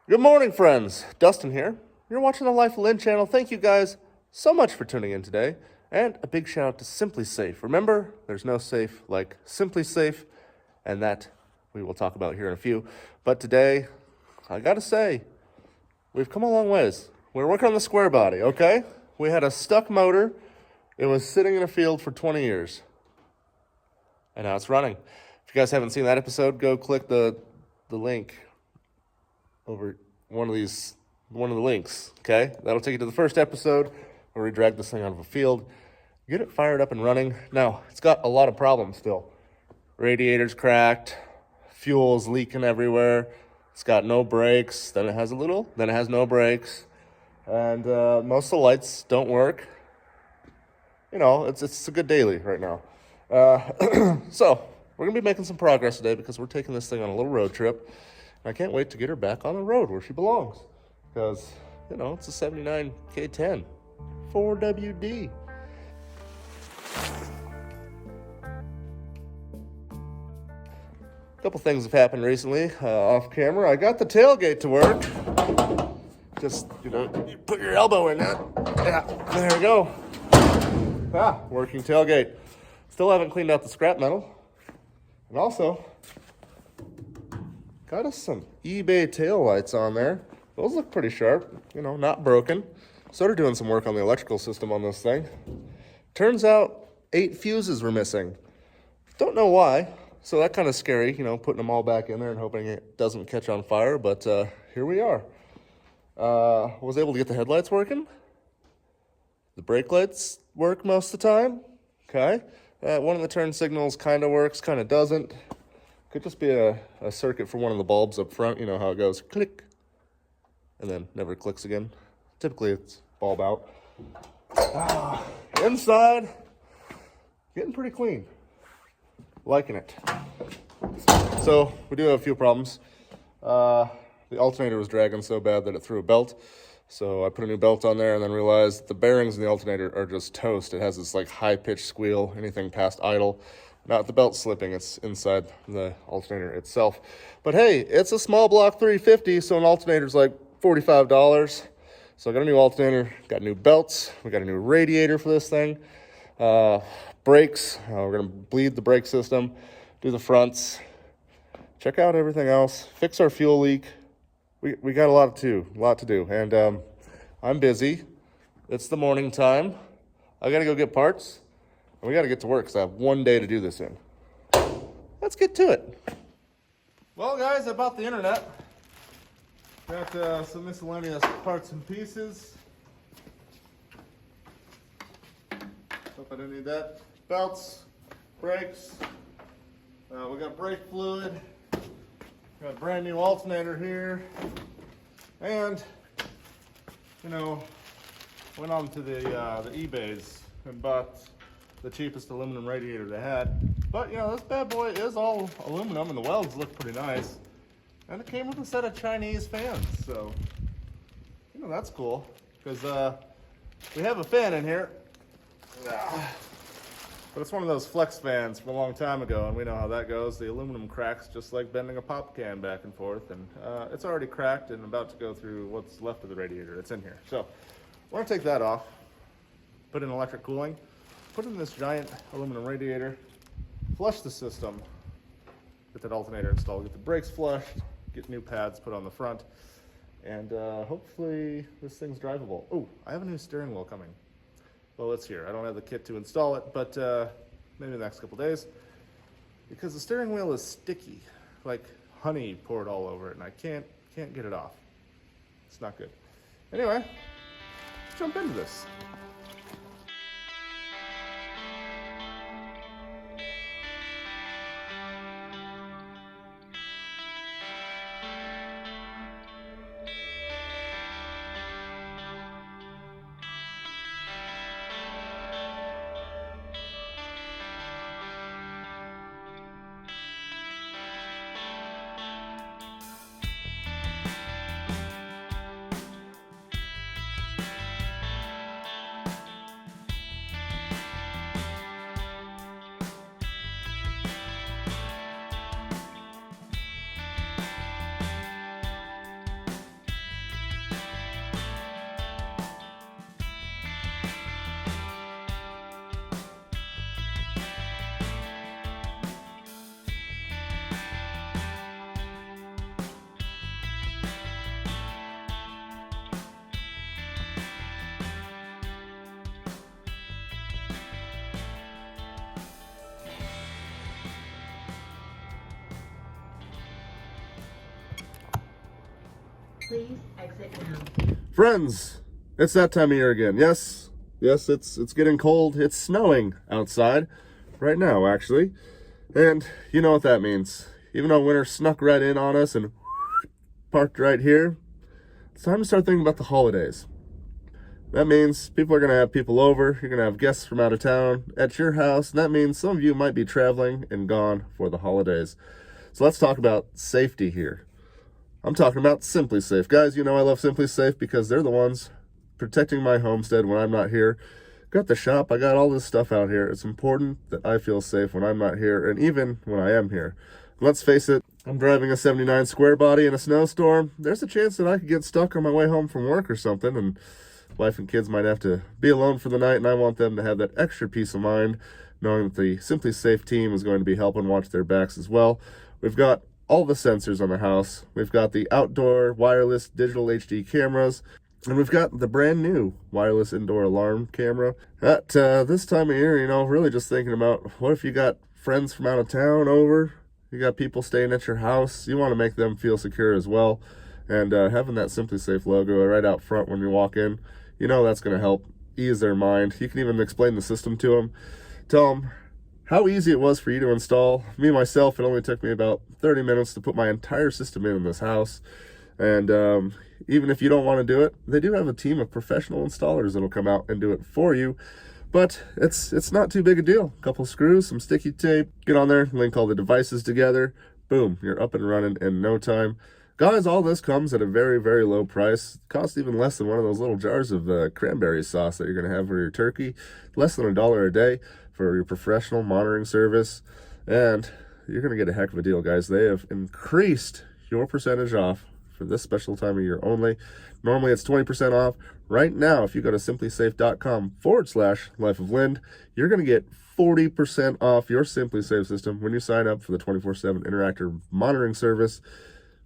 Good morning, friends. Dustin here. You're watching the Life of Lynn channel. Thank you guys so much for tuning in today. And a big shout out to Simply Safe. Remember, there's no safe like Simply Safe, and that we will talk about here in a few. But today, I gotta say, we've come a long ways. We're working on the square body, okay? We had a stuck motor. It was sitting in a field for 20 years. And now it's running. If you guys haven't seen that episode, go click the link over one of the links, okay? That'll take you to the first episode where we drag this thing out of a field, get it fired up and running. Now, it's got a lot of problems still. Radiator's cracked, fuel's leaking everywhere, it's got no brakes, then it has a little, then it has no brakes, and most of the lights don't work. You know, it's a good daily right now. So, we're going to be making some progress today because we're taking this thing on a little road trip. I can't wait to get her back on the road where she belongs. Because, you know, it's a 79 K10. 4WD. A couple things have happened recently off camera. I got the tailgate to work. Just, you know, you put your elbow in that. Yeah, there we go. Working tailgate. Still haven't cleaned out the scrap metal. And also, got us some eBay taillights on there. Those look pretty sharp, you know, not broken. Started doing some work on the electrical system on this thing. Turns out 8 fuses were missing. Don't know why, so that kind of scary, you know, putting them all back in there and hoping it doesn't catch on fire, but here we are. Was able to get the headlights working. The brake lights work most of the time, okay? One of the turn signals kind of works, kind of doesn't. Could just be a circuit for one of the bulbs up front. You know how it goes, click, and then never clicks again. Typically, it's bulb out. Inside, getting pretty clean. Liking it. So, we do have a few problems. The alternator was dragging so bad that it threw a belt. So I put a new belt on there and then realized the bearings in the alternator are just toast. It has this like high-pitched squeal, anything past idle. Not the belt slipping, it's inside the alternator itself. But hey, it's a small block 350, so an alternator's like $45. So I got a new alternator, got new belts, we got a new radiator for this thing. Brakes, we're gonna bleed the brake system, do the fronts, check out everything else, fix our fuel leak. We got a lot to do, and I'm busy. It's the morning time. I gotta go get parts, and we gotta get to work because I have one day to do this in. Let's get to it. Well, guys, I bought the internet. Got some miscellaneous parts and pieces. Hope I didn't need that. Belts, brakes. We got brake fluid. Got a brand new alternator here, and you know, went on to the eBays and bought the cheapest aluminum radiator they had. But you know, this bad boy is all aluminum, and the welds look pretty nice. And it came with a set of Chinese fans, so you know that's cool because we have a fan in here. But it's one of those flex fans from a long time ago, and we know how that goes. The aluminum cracks just like bending a pop can back and forth, and it's already cracked and about to go through what's left of the radiator. It's in here. So we're gonna take that off, put in electric cooling, put in this giant aluminum radiator, flush the system, get that alternator installed, get the brakes flushed, get new pads put on the front, and hopefully this thing's drivable. Oh, I have a new steering wheel coming. Well, it's here. I don't have the kit to install it, but maybe the next couple days. Because the steering wheel is sticky, like honey poured all over it, and I can't get it off. It's not good. Anyway, let's jump into this. Please exit now. Friends, it's that time of year again. Yes, it's getting cold. It's snowing outside right now, actually. And you know what that means. Even though winter snuck right in on us and parked right here, it's time to start thinking about the holidays. That means people are going to have people over. You're going to have guests from out of town at your house. And that means some of you might be traveling and gone for the holidays. So let's talk about safety here. I'm talking about Simply Safe. Guys, you know I love Simply Safe because they're the ones protecting my homestead when I'm not here. Got the shop. I got all this stuff out here. It's important that I feel safe when I'm not here and even when I am here. Let's face it, I'm driving a 79 square body in a snowstorm. There's a chance that I could get stuck on my way home from work or something, and wife and kids might have to be alone for the night, and I want them to have that extra peace of mind knowing that the Simply Safe team is going to be helping watch their backs as well. We've got all the sensors on the house. We've got the outdoor wireless digital HD cameras, and we've got the brand new wireless indoor alarm camera. At this time of year, you know, really just thinking about what if you got friends from out of town over, you got people staying at your house, you want to make them feel secure as well. And having that Simply Safe logo right out front when you walk in, you know that's going to help ease their mind. You can even explain the system to them. Tell them how easy it was for you to install. Me, myself, it only took me about 30 minutes to put my entire system in this house. And even if you don't want to do it, they do have a team of professional installers that'll come out and do it for you. But it's not too big a deal. A couple screws, some sticky tape, get on there, link all the devices together. Boom, you're up and running in no time. Guys, all this comes at a very, very low price. It costs even less than one of those little jars of cranberry sauce that you're going to have for your turkey. Less than $1 a day for your professional monitoring service. And you're going to get a heck of a deal, guys. They have increased your percentage off for this special time of year only. Normally it's 20% off. Right now, if you go to simplysafe.com/lifeoflind, you're going to get 40% off your Simply Safe system when you sign up for the 24/7 interactive monitoring service.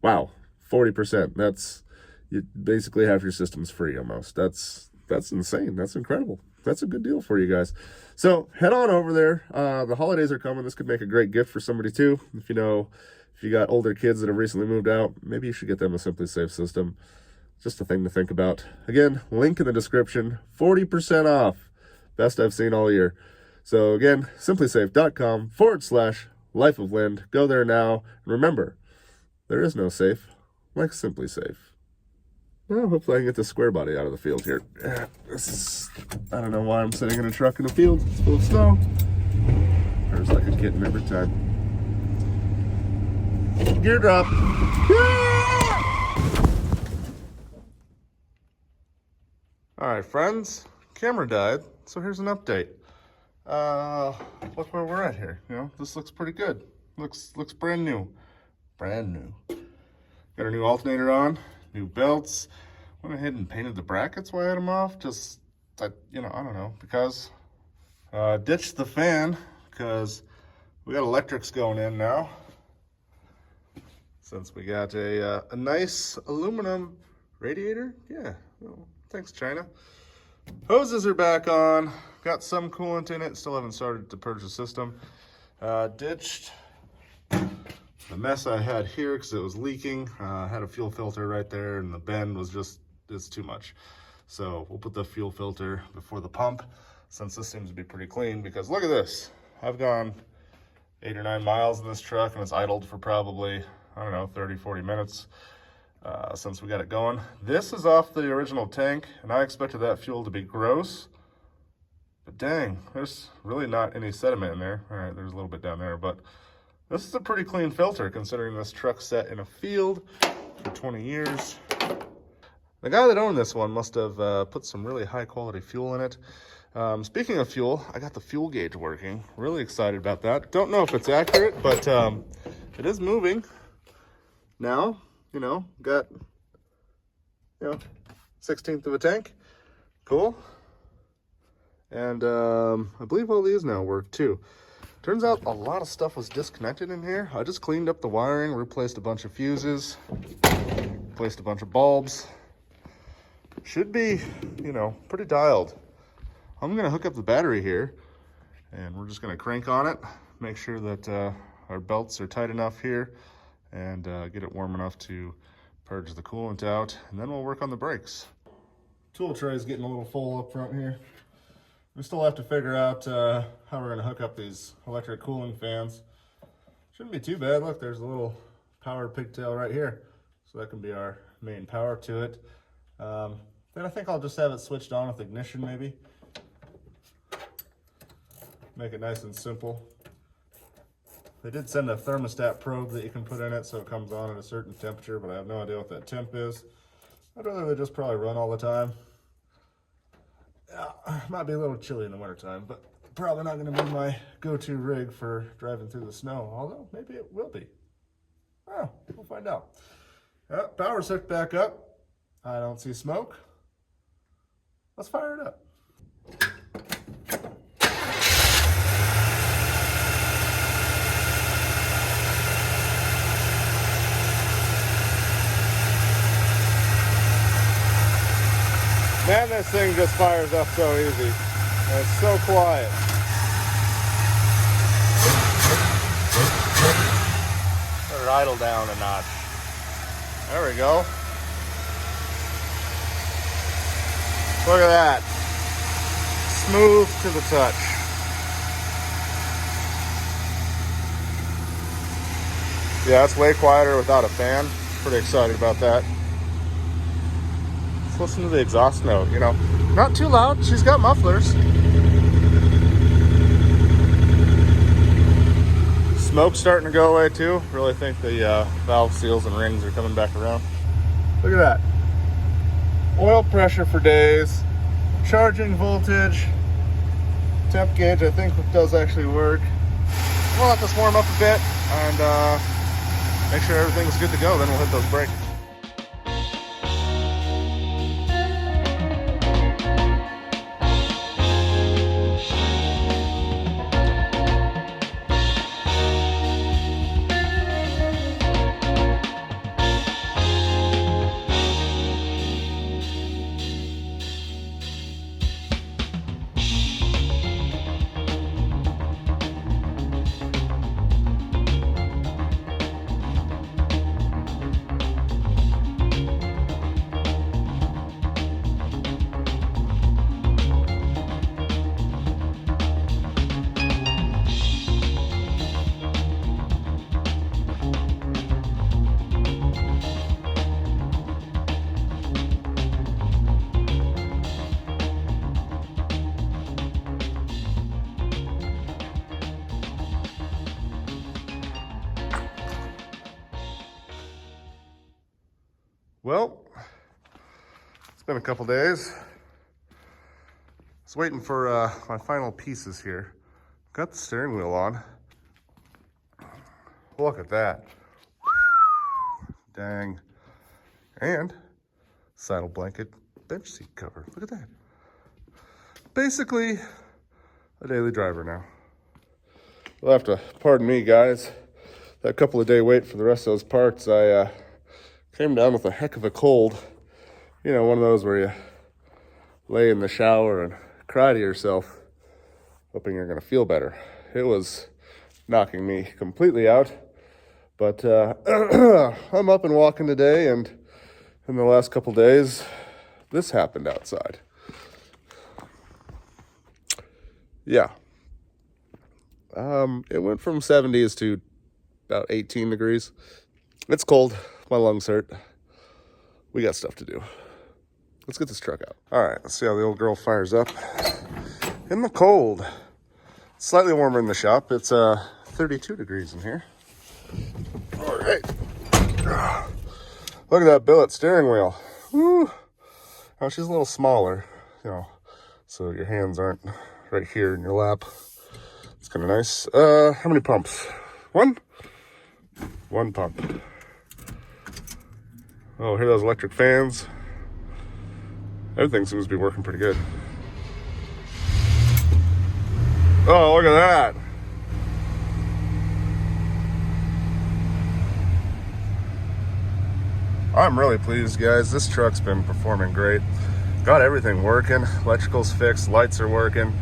Wow, 40%. That's, you basically have your systems free almost. That's insane. That's incredible. That's a good deal for you guys. So head on over there. The holidays are coming. This could make a great gift for somebody too. If you got older kids that have recently moved out, maybe you should get them a Simply Safe system. Just a thing to think about. Again, link in the description. 40% off. Best I've seen all year. So again, simplysafe.com/lifeoflind. Go there now. And remember, there is no safe like Simply Safe. Well, hopefully I can get this square body out of the field here. I don't know why I'm sitting in a truck in the field. It's full of snow. There's like a kitten every time. Gear drop. All right, friends. Camera died, so here's an update. Look where we're at here. You know, this looks pretty good. Looks brand new. Brand new. Got a new alternator on, new belts. Went ahead and painted the brackets while I had them off. Just, I don't know, because ditched the fan because we got electrics going in now. Since we got a nice aluminum radiator. Yeah, well, thanks, China. Hoses are back on. Got some coolant in it. Still haven't started to purge the system. Ditched the mess I had here because it was leaking. I had a fuel filter right there, and the bend was it's too much. So we'll put the fuel filter before the pump, since this seems to be pretty clean. Because look at this. I've gone 8 or 9 miles in this truck, and it's idled for probably, I don't know, 30, 40 minutes since we got it going. This is off the original tank, and I expected that fuel to be gross. But dang, there's really not any sediment in there. All right, there's a little bit down there, but this is a pretty clean filter considering this truck sat in a field for 20 years. The guy that owned this one must have put some really high quality fuel in it. Speaking of fuel, I got the fuel gauge working. Really excited about that. Don't know if it's accurate, but it is moving. Now, got, 1/16 of a tank. Cool. And I believe all these now work too. Turns out a lot of stuff was disconnected in here. I just cleaned up the wiring, replaced a bunch of fuses, replaced a bunch of bulbs. Should be, pretty dialed. I'm gonna hook up the battery here, and we're just gonna crank on it, make sure that our belts are tight enough here, and get it warm enough to Purge the coolant out, and then we'll work on the brakes. Tool tray is getting a little full up front here. We still have to figure out how we're going to hook up these electric cooling fans. Shouldn't be too bad. Look, there's a little power pigtail right here. So that can be our main power to it. Then I think I'll just have it switched on with ignition maybe. Make it nice and simple. They did send a thermostat probe that you can put in it so it comes on at a certain temperature, but I have no idea what that temp is. I'd rather they just probably run all the time. Yeah, might be a little chilly in the wintertime, but probably not going to be my go-to rig for driving through the snow, although maybe it will be. Oh, we'll find out. Power's hooked back up. I don't see smoke. Let's fire it up. Man, this thing just fires up so easy. And it's so quiet. Let it idle down a notch. There we go. Look at that. Smooth to the touch. Yeah, it's way quieter without a fan. Pretty excited about that. Listen to the exhaust note, you know, not too loud. She's got mufflers. Smoke's starting to go away too. Really think the valve seals and rings are coming back around. Look at that. Oil pressure for days. Charging voltage. Temp gauge I think does actually work. We'll let this warm up a bit and make sure everything's good to go. Then we'll hit those brakes. Well, it's been a couple days. I was waiting for my final pieces here. Got the steering wheel on. Look at that. Dang. And saddle blanket bench seat cover. Look at that. Basically a daily driver now. You'll have to pardon me, guys. That couple of day wait for the rest of those parts, I came down with a heck of a cold. You know, one of those where you lay in the shower and cry to yourself, hoping you're going to feel better. It was knocking me completely out. But I'm up and walking today, and in the last couple days, this happened outside. Yeah. It went from 70s to about 18 degrees. It's cold. My lungs hurt. We got stuff to do. Let's get this truck out. All right, let's see how the old girl fires up. In the cold. It's slightly warmer in the shop. It's 32 degrees in here. All right. Look at that billet steering wheel. Woo. Oh, she's a little smaller, you know, so your hands aren't right here in your lap. It's kind of nice. How many pumps? One? One pump. Oh, hear those electric fans? Everything seems to be working pretty good. Oh, look at that. I'm really pleased, guys. This truck's been performing great. Got everything working. Electrical's fixed, lights are working.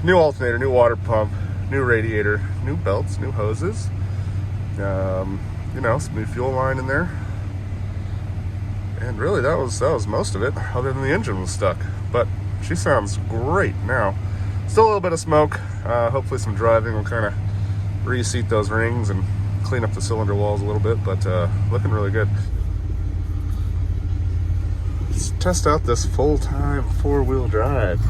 New alternator, new water pump, new radiator, new belts, new hoses. You know, some new fuel line in there. And really, that was most of it, other than the engine was stuck. But she sounds great now. Still a little bit of smoke. Hopefully some driving will kind of reseat those rings and clean up the cylinder walls a little bit, but looking really good. Let's test out this full-time four-wheel drive.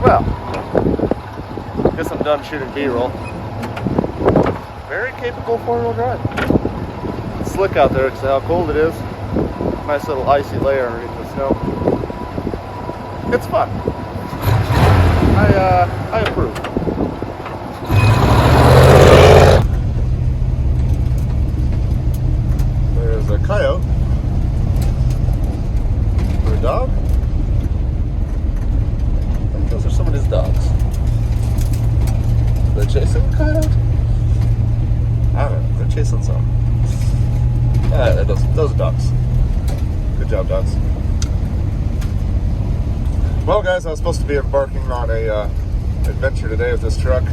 Well, guess I'm done shooting B-roll. Very capable four-wheel drive. It's slick out there because of how cold it is. Nice little icy layer underneath the snow. It's fun. I approve. There's a coyote. Or a dog. Those are some of his dogs. They're chasing a coyote? I don't know. They're chasing some. Those are dogs. Good job, dogs. Well, guys, I was supposed to be embarking on a adventure today with this truck.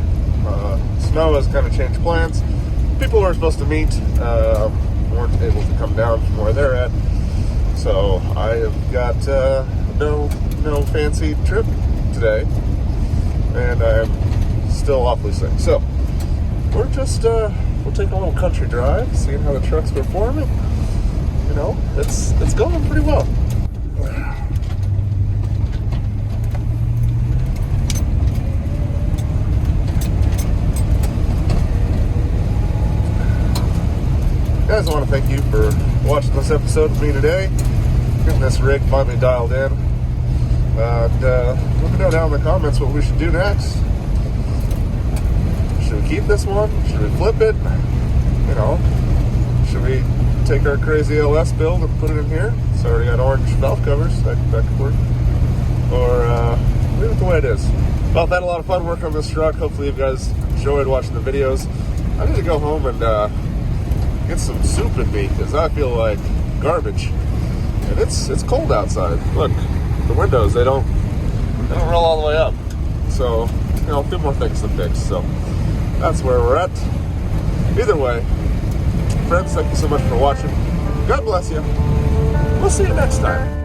Snow has kind of changed plans. People we're supposed to meet weren't able to come down from where they're at. So I have got no fancy trip today, and I'm still awfully sick. So we're just we'll take a little country drive, seeing how the truck's performing. You know, it's going pretty well. Guys, I want to thank you for watching this episode with me today, getting this rig finally dialed in. And let me know down in the comments what we should do next. Should we keep this one? Should we flip it? You know, should we take our crazy LS build and put it in here? It's already got orange valve covers. That could work. Or leave it the way it is. Well, I've had a lot of fun working on this truck. Hopefully you guys enjoyed watching the videos. I need to go home and get some soup in me because I feel like garbage. And it's cold outside. Look. The windows, they don't roll all the way up. So, you know, a few more things to fix. So that's where we're at. Either way, friends, thank you so much for watching. God bless you. We'll see you next time.